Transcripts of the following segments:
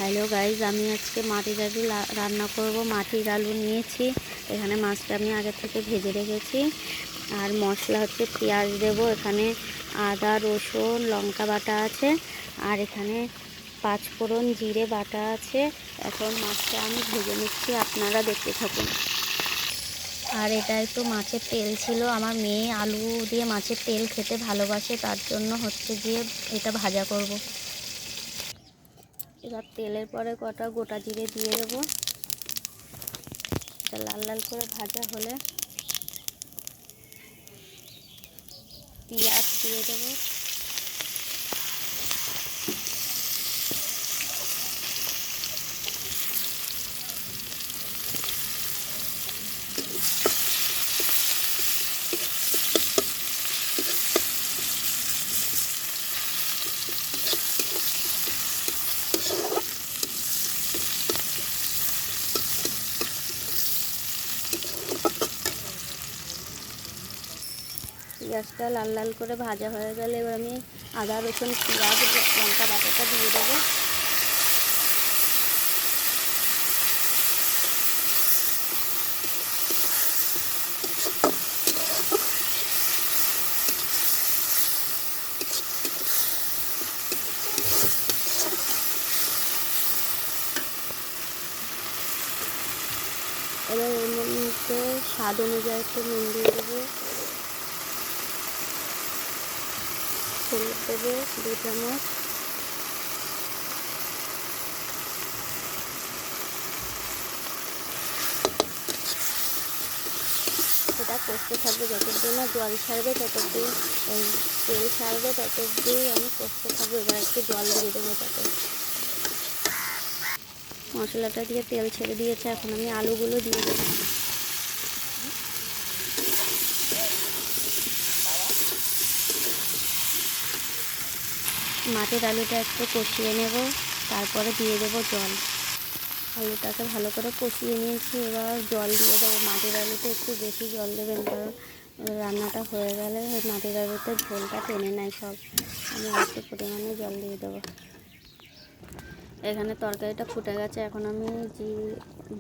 Hello guys, আমি আজকে মাটির আলু রান্না করব। মাটির আলু নিয়েছি। এখানে মাছটা আমি আগে থেকে ভেজে রেখেছি। আর মশলা হচ্ছে পেঁয়াজ দেব, এখানে আদা রসুন লঙ্কা বাটা আছে, আর এখানে পাঁচফোড়ন জিরে বাটা আছে। এখন মাছটা আমি ভেজে নিচ্ছি, আপনারা দেখতে থাকুন। আর এটা একটু মাছের তেল ছিল, আমার মেয়ে আলু দিয়ে মাছের তেল খেতে ভালোবাসে, তার জন্য হচ্ছে গিয়ে এটা ভাজা করব। এবার তেলের পরে কটা গোটা জিরে দিয়ে দেবো। এটা লাল লাল করে ভাজা হলে পেঁয়াজ দিয়ে দেবো। পেঁয়াজটা লাল লাল করে ভাজা হয়ে গেলে এবার আমি আদা রসুন পেঁয়াজ লঙ্কা বাটাটা দিয়ে দেবো। এবার এর মধ্যে স্বাদ অনুযায়ী একটু নুন দিয়ে দেবো, হলুদ দেবো 2 চামচ, সেটা কষতে থাকবে যতদিন না জল ছাড়বে, ততদিন এই তেল ছাড়বে ততদিন আমি কষতে থাকবো। এবার একটু জল দিয়ে দেবো তাতে। মশলাটা দিয়ে তেল ছেড়ে দিয়েছে, এখন আমি আলুগুলো দিয়ে দেবো। মাটির আলুটা একটু কষিয়ে নেব, তারপরে দিয়ে দেবো জল। আলুটাকে ভালো করে কষিয়ে নিয়েছি, এবার জল দিয়ে দেবো। মাটির আলুতে একটু বেশি জল দেবেন, কারণ রান্নাটা হয়ে গেলে মাটির আলুতে ঝোলটা টেনে নেয় সব। আমি অল্প পরিমাণে জল দিয়ে দেবো। এখানে তরকারিটা ফুটে গেছে, এখন আমি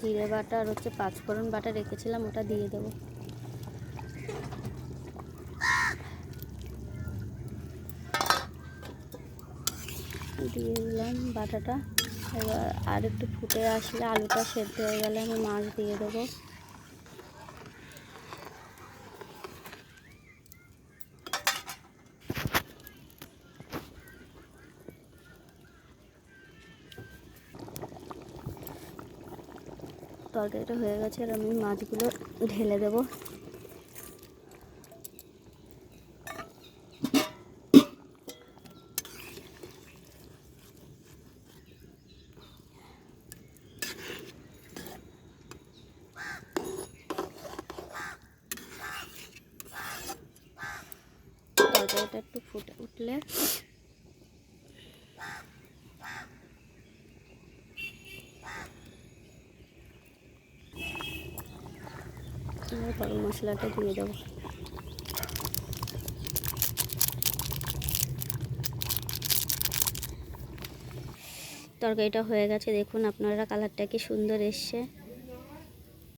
জিরে বাটা আর হচ্ছে পাঁচফোড়ন বাটা রেখেছিলাম, ওটা দিয়ে দেবো। দিয়ে দিলাম বাটাটা। এবার আর একটু ফুটে আসলে আলুটা সেদ্ধ হয়ে গেলে আমি মাছ দিয়ে দেবো। তরকারিটা হয়ে গেছে, আর আমি মাছগুলো ঢেলে দেবো। তরকারিটা একটু ফুটে উঠলে গরম মশলাটা দিয়ে দেবো। তরকারিটা হয়ে গেছে, দেখুন আপনারা কালারটা কি সুন্দর এসছে।